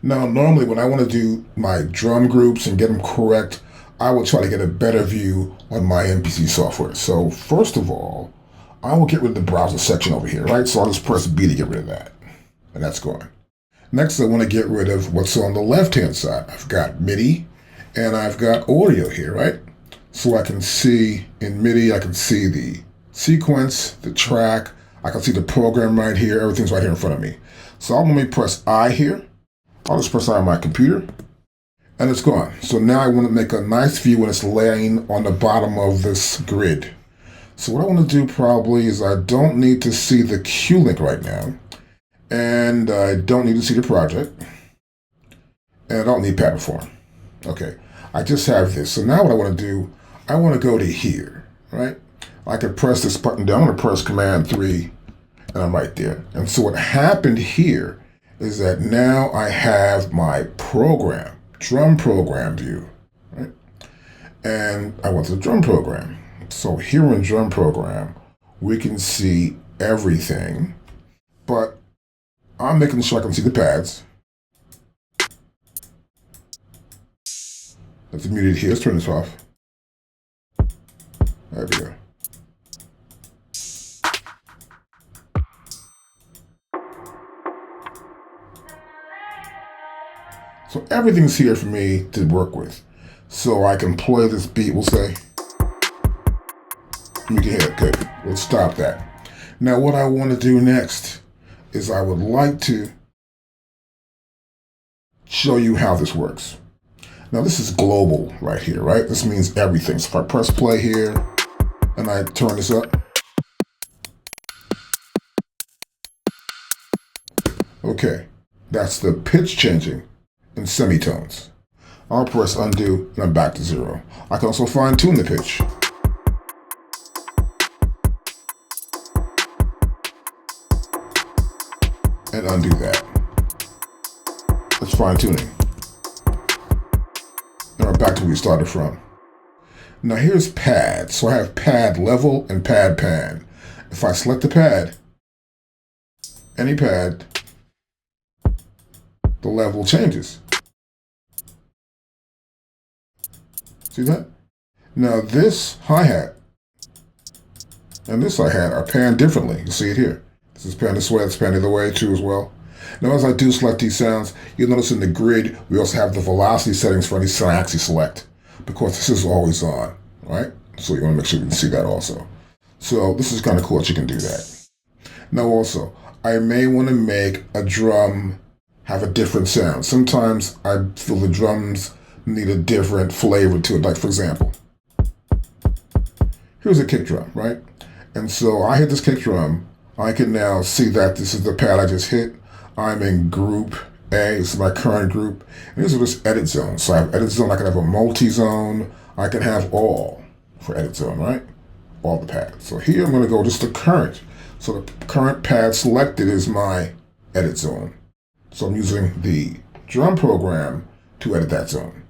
Now, normally when I want to do my drum groups and get them correct, I will try to get a better view on my MPC software. So first of all, I will get rid of the browser section over here, right? So I'll just press B to get rid of that. And that's gone. Next, I want to get rid of what's on the left-hand side. I've got MIDI and I've got audio here, right? So I can see in MIDI, I can see the sequence, the track, I can see the program right here, everything's right here in front of me. So I'm going to press I here. I'll just press I on my computer and it's gone. So now I want to make a nice view when it's laying on the bottom of this grid. So what I want to do probably is I don't need to see the Q link right now. And I don't need to see the project. And I don't need pad perform. Okay, I just have this. So now what I want to do, I want to go to here, right? I can press this button down. I'm going to press Command 3, and I'm right there. And so what happened here is that now I have my program, drum program view, right? And I went to the drum program. So here in drum program, we can see everything, but I'm making sure I can see the pads. That's muted here. Let's turn this off. There we go. So everything's here for me to work with. So I can play this beat, we'll say. You can hear it, good. Let's stop that. Now what I want to do next is I would like to show you how this works. Now this is global right here, right? This means everything. So if I press play here and I turn this up. Okay, that's the pitch changing in semitones. I'll press undo and I'm back to 0. I can also fine tune the pitch. And undo that. That's fine tuning. And we're back to where we started from. Now here's pad. So I have pad level and pad pan. If I select the pad, any pad, the level changes. See that? Now this hi-hat and this hi-hat are panned differently. You can see it here. This is panned this way, it's panned the other way too as well. Now as I do select these sounds, you'll notice in the grid, we also have the velocity settings for any sound I actually select, because this is always on, right? So you want to make sure you can see that also. So this is kind of cool that you can do that. Now also, I may want to make a drum have a different sound. Sometimes I feel the drums need a different flavor to it. Like for example, here's a kick drum, right? And so I hit this kick drum, I can now see that this is the pad I just hit. I'm in group A, this is my current group. And these are just edit zones. So I have edit zone, I can have a multi-zone, I can have all for edit zone, right? All the pads. So here I'm gonna go just to current. So the current pad selected is my edit zone. So I'm using the drum program to edit that zone.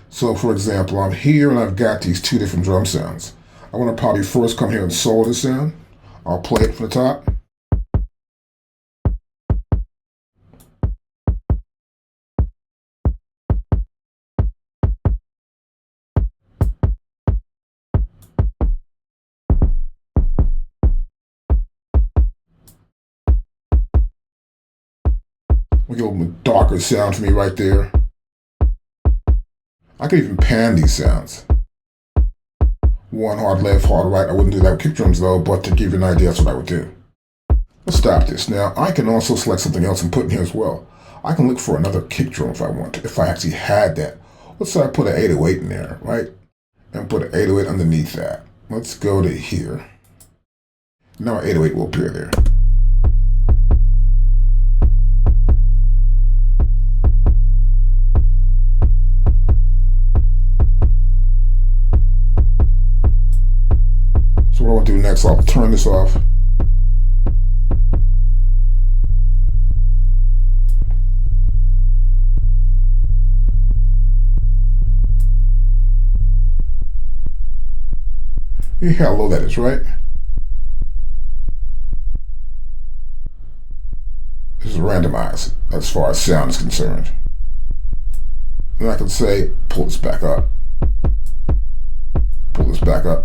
So for example, I'm here and I've got these two different drum sounds. I want to probably first come here and solo this sound. I'll play it from the top. We'll get a little bit darker sound for me right there. I could even pan these sounds. One hard left, hard right. I wouldn't do that with kick drums though, but to give you an idea, that's what I would do. Let's stop this. Now, I can also select something else and put in here as well. I can look for another kick drum if I want to, if I actually had that. Let's say I put an 808 in there, right? And put an 808 underneath that. Let's go to here. Now an 808 will appear there. So what I want to do next, I'll turn this off. You hear how low that is, right? This is randomizer. randomize as far as sound is concerned. And I can say, pull this back up. Pull this back up.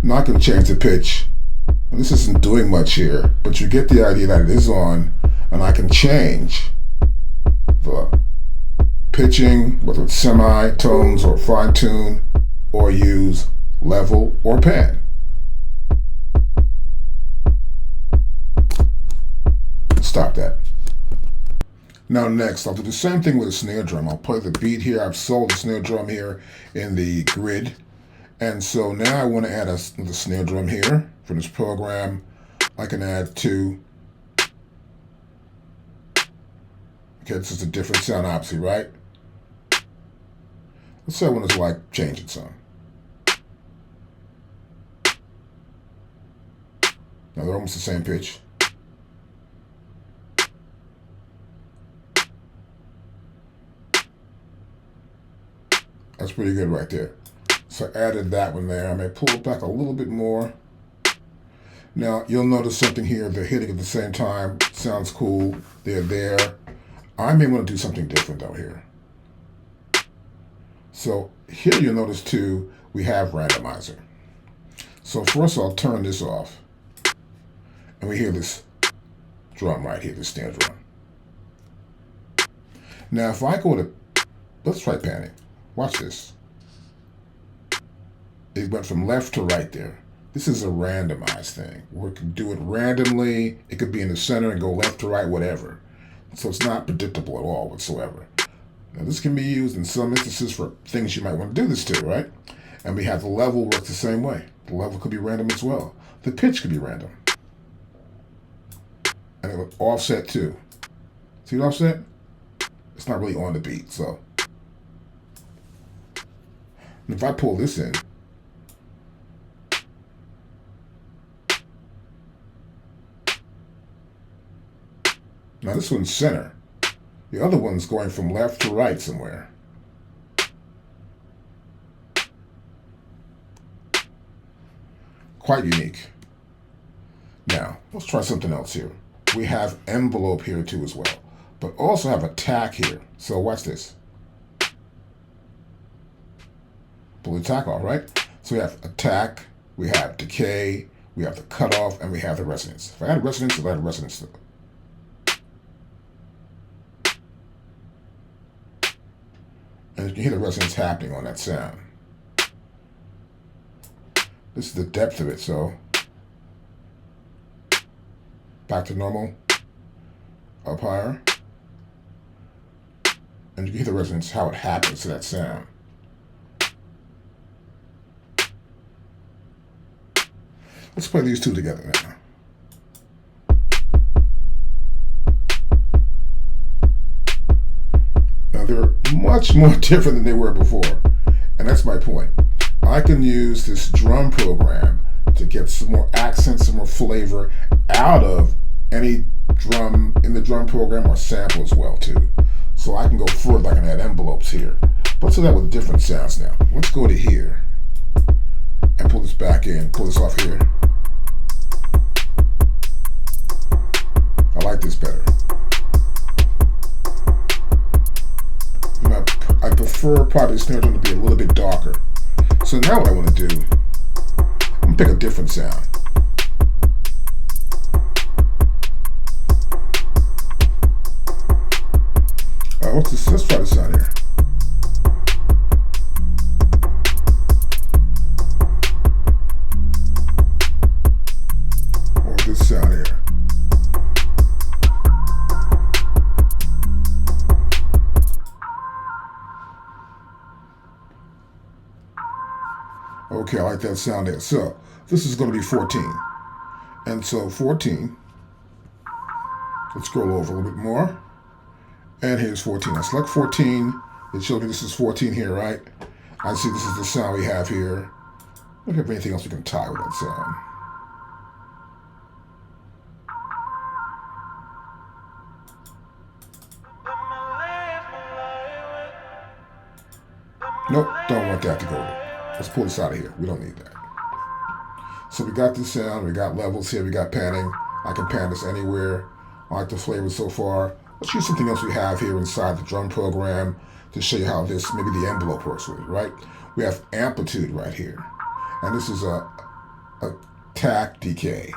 Now I can change the pitch. And this isn't doing much here, but you get the idea that it is on, and I can change the pitching, whether it's semitones or fine tune, or use level or pan. Stop that. Now next, I'll do the same thing with a snare drum. I'll play the beat here. I've sold the snare drum here in the grid. And so now I want to add the snare drum here for this program. I can add 2. Okay, this is a different sound, obviously, right? Let's say I want to like change it some. Now they're almost the same pitch. That's pretty good right there. So I added that one there. I may pull it back a little bit more. Now you'll notice something here. They're hitting at the same time. Sounds cool. They're there. I may want to do something different though here. So here you'll notice too, we have randomizer. So first I'll turn this off. And we hear this drum right here, the snare drum. Now if I go to, let's try panning. Watch this. It went from left to right there. This is a randomized thing. We can do it randomly. It could be in the center and go left to right, whatever. So it's not predictable at all whatsoever. Now this can be used in some instances for things you might want to do this to, right? And we have the level works the same way. The level could be random as well. The pitch could be random. And it would offset too. See the offset? It's not really on the beat, so. And if I pull this in, now this one's center. The other one's going from left to right somewhere. Quite unique. Now, let's try something else here. We have envelope here too as well, but also have attack here. So watch this. Pull the attack off, right? So we have attack, we have decay, we have the cutoff, and we have the resonance. If I add resonance, I'll add resonance to it. And you can hear the resonance happening on that sound. This is the depth of it, so back to normal, up higher. And you can hear the resonance, how it happens to that sound. Let's play these two together now. Now they're much more different than they were before. And that's my point. I can use this drum program to get some more accents, some more flavor out of any drum in the drum program or sample as well too. So I can go further, I can add envelopes here. But let's do that with different sounds now. Let's go to here and pull this back in, pull this off here. I like this better. I prefer probably the snare drum to be a little bit darker. So now what I want to do, I'm going to pick a different sound. What's this? Let's try this sound here. Or this sound here. Okay, I like that sound there. So this is going to be 14. And so 14, let's scroll over a little bit more. And here's 14. I select 14. It shows me this is 14 here, right? I see this is the sound we have here. Look if anything else we can tie with that sound. Nope, don't want that to go with it. Let's pull this out of here. We don't need that. So we got the sound, we got levels here, we got panning. I can pan this anywhere. I like the flavor so far. Let's use something else we have here inside the drum program to show you how this, maybe the envelope works with it, right? We have Amplitude right here. And this is a attack, decay.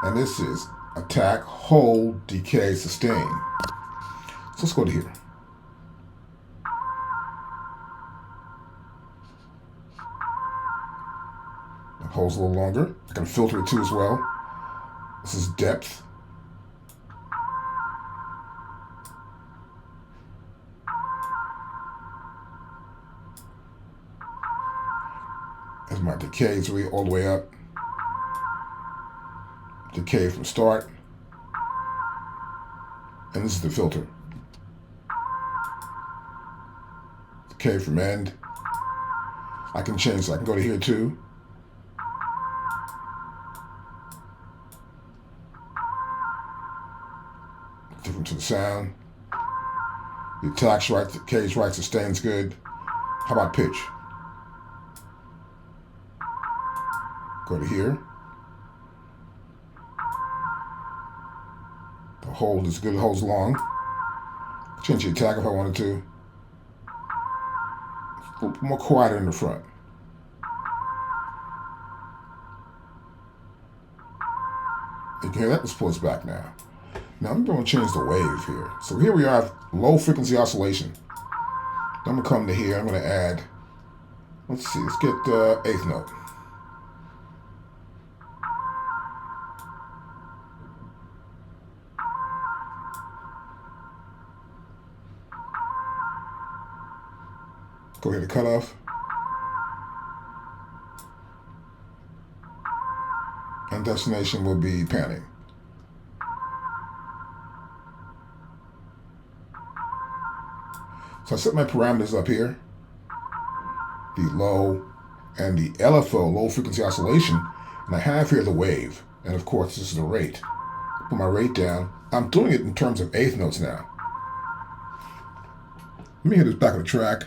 And this is attack, hold, decay, sustain. So let's go to here. It holds a little longer. I can filter it too as well. This is depth. As my decay is really all the way up. Decay from start. And this is the filter. Decay from end. I can change, so I can go to here too. Different to the sound. The attack's right, the decay's right, sustain's good. How about pitch? Go to here. The hold is good, it holds long. Change the attack if I wanted to. A little more quieter in the front. You can hear that, let's pull this back now. Now I'm going to change the wave here. So here we have low frequency oscillation. I'm going to come to here, I'm going to add, let's see, let's get the 8th note. Go ahead to cutoff. And destination will be panning. So I set my parameters up here. The low and the LFO, low frequency oscillation. And I have here the wave. And of course, this is the rate. Put my rate down. I'm doing it in terms of 8th notes now. Let me hit this back of the track.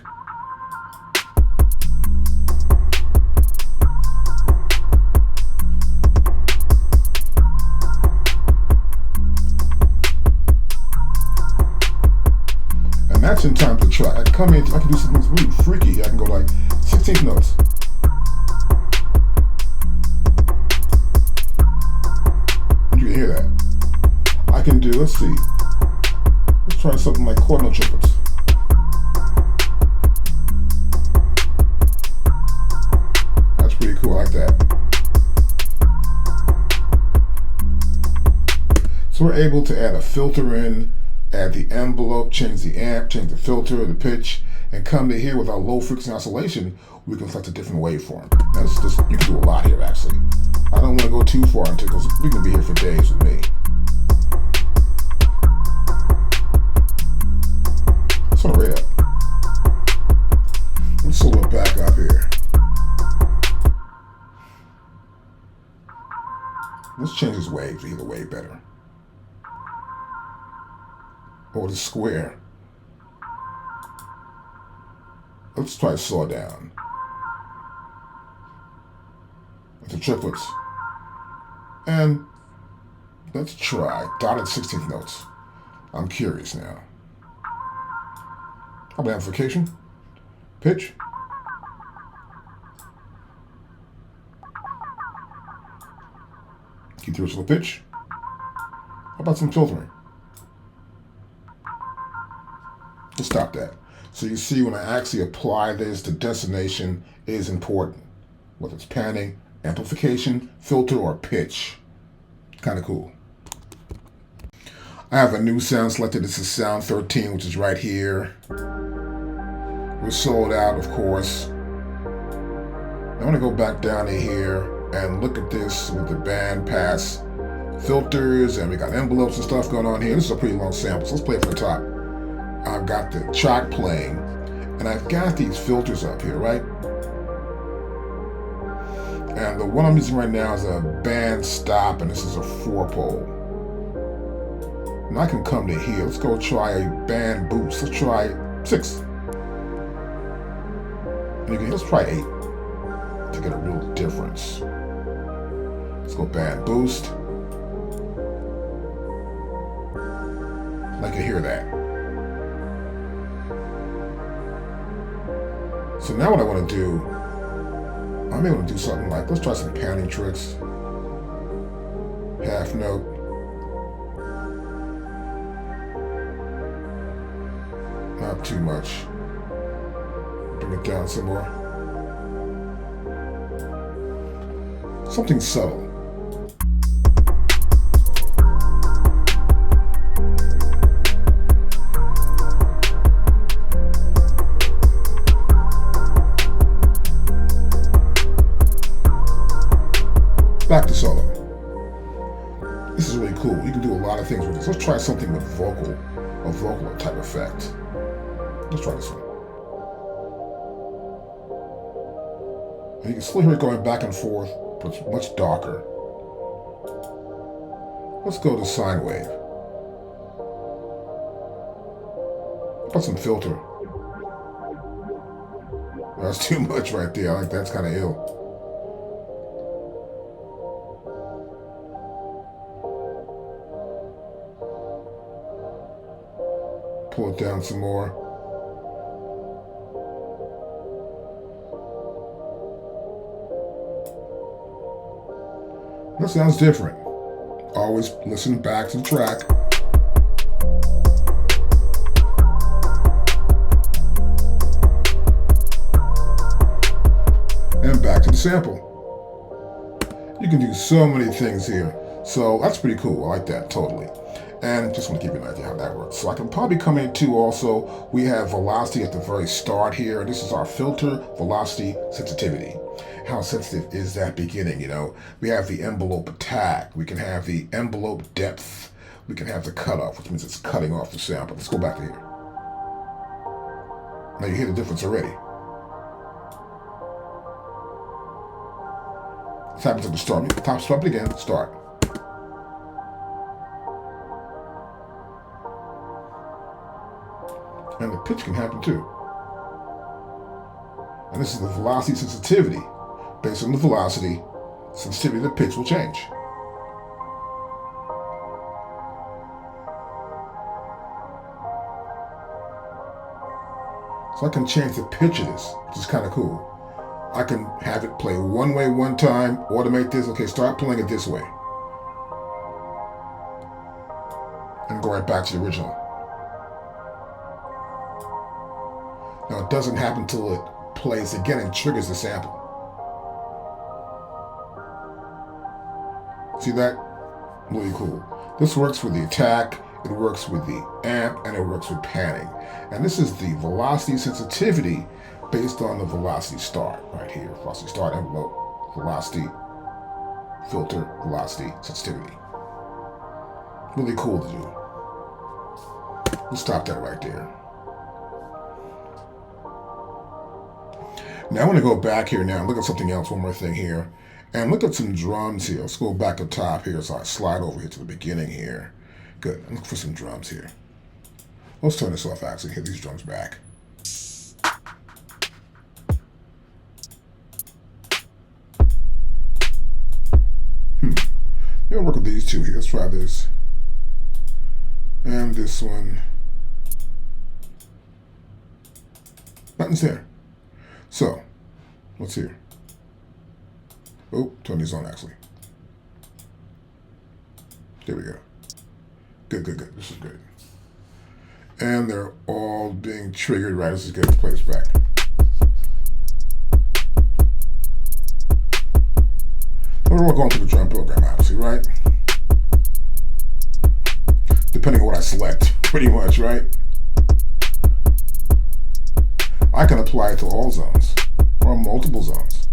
That's in time to track. I can come in, I can do something really freaky. I can go like 16th notes. You can hear that. I can do, let's see. Let's try something like quarter note triplets. That's pretty cool, I like that. So we're able to add a filter in, add the envelope, change the amp, change the filter, the pitch, and come to here with our low frequency oscillation, we can select a different waveform. That's just, you can do a lot here actually. I don't want to go too far into it because we can be here for days with me. Let's turn the rate up. Let's slow it back up here. Let's change this wave to hear the wave better. Or the square. Let's try to slow it down. The triplets. And let's try dotted 16th notes. I'm curious now. How about amplification? Pitch? Keep the original pitch. How about some filtering? Let's stop that. So you see when I actually apply this, the destination is important. Whether it's panning, amplification, filter, or pitch. Kind of cool. I have a new sound selected. This is sound 13, which is right here. We're sold out, of course. I want to go back down to here and look at this with the band pass filters, and we got envelopes and stuff going on here. This is a pretty long sample, so let's play it from the top. I've got the track playing, and I've got these filters up here, right? And the one I'm using right now is a band stop, and this is a 4-pole. And I can come to here. Let's go try a band boost. Let's try 6. And you can, let's try 8 to get a real difference. Let's go band boost. I can hear that. So now what I want to do, I'm able to do something like, let's try some panning tricks. Half note. Not too much. Bring it down some more. Something subtle. Back to solo. This is really cool. You can do a lot of things with this. Let's try something with a vocal type effect. Let's try this one. And you can still hear it going back and forth, but it's much darker. Let's go to sine wave. Put some filter. That's too much right there. I think that's kind of ill. Pull it down some more. That sounds different. Always listen back to the track. And back to the sample. You can do so many things here. So that's pretty cool. I like that totally. And just want to give you an idea how that works. So I can probably come into also, we have velocity at the very start here. This is our filter, velocity, sensitivity. How sensitive is that beginning, you know? We have the envelope attack. We can have the envelope depth. We can have the cutoff, which means it's cutting off the sample. Let's go back to here. Now you hear the difference already. This happens at the start. Stop it again, start. And the pitch can happen too. And this is the velocity sensitivity. Based on the velocity, sensitivity of the pitch will change. So I can change the pitch of this, which is kind of cool. I can have it play one way one time, automate this. Okay, start playing it this way. And go right back to the original. Now it doesn't happen until it plays again and triggers the sample. See that? Really cool. This works with the attack, it works with the amp, and it works with panning. And this is the velocity sensitivity based on the velocity start right here. Velocity start, envelope, velocity, filter, velocity, sensitivity. Really cool to do. We'll stop that right there. Now I want to go back here now and look at something else, one more thing here. And look at some drums here. Let's go back up top here. So I slide over here to the beginning here. Good. I'm looking for some drums here. Let's turn this off actually. Hit these drums back. We'll work with these two here. Let's try this. And this one. Nothing's there. So, what's here? Oh, turn these on actually. There we go. Good, good, good. This is good. And they're all being triggered right as it gets placed back. We're going through the drum program, obviously, right? Depending on what I select, pretty much, right? I can apply it to all zones or multiple zones.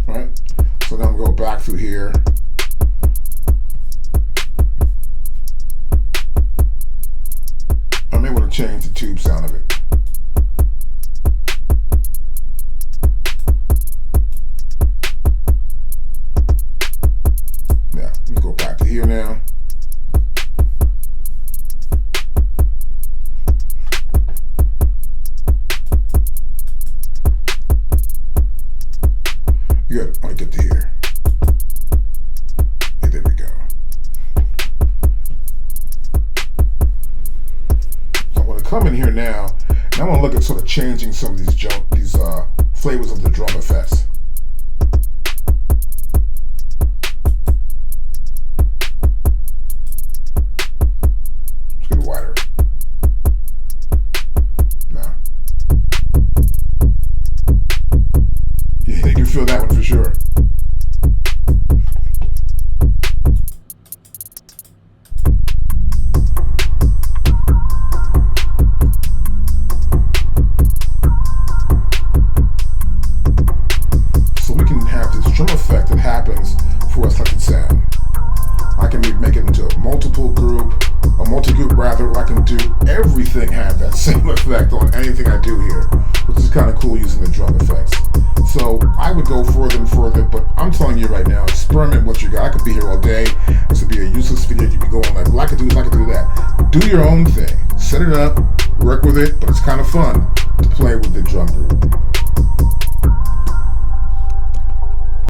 Right? So then I'm going to go back through here. I'm able to change the tube sound of it. Yeah, let me go back to here now. good. I want to get to here. Hey, there we go. So I'm going to come in here now, and I want to look at sort of changing some of these flavors of the drum effects. Let's get it wider. Now, yeah, you can feel that one for sure. Effect that happens for a selected sound. I can make it into a multi-group rather, or I can do everything have that same effect on anything I do here, which is kind of cool using the drum effects. So I would go further and further, but I'm telling you right now, experiment what you got. I could be here all day. This would be a useless video. You'd be going like, well, I could do this, I could do that. Do your own thing. Set it up, work with it, but it's kind of fun to play with the drum group.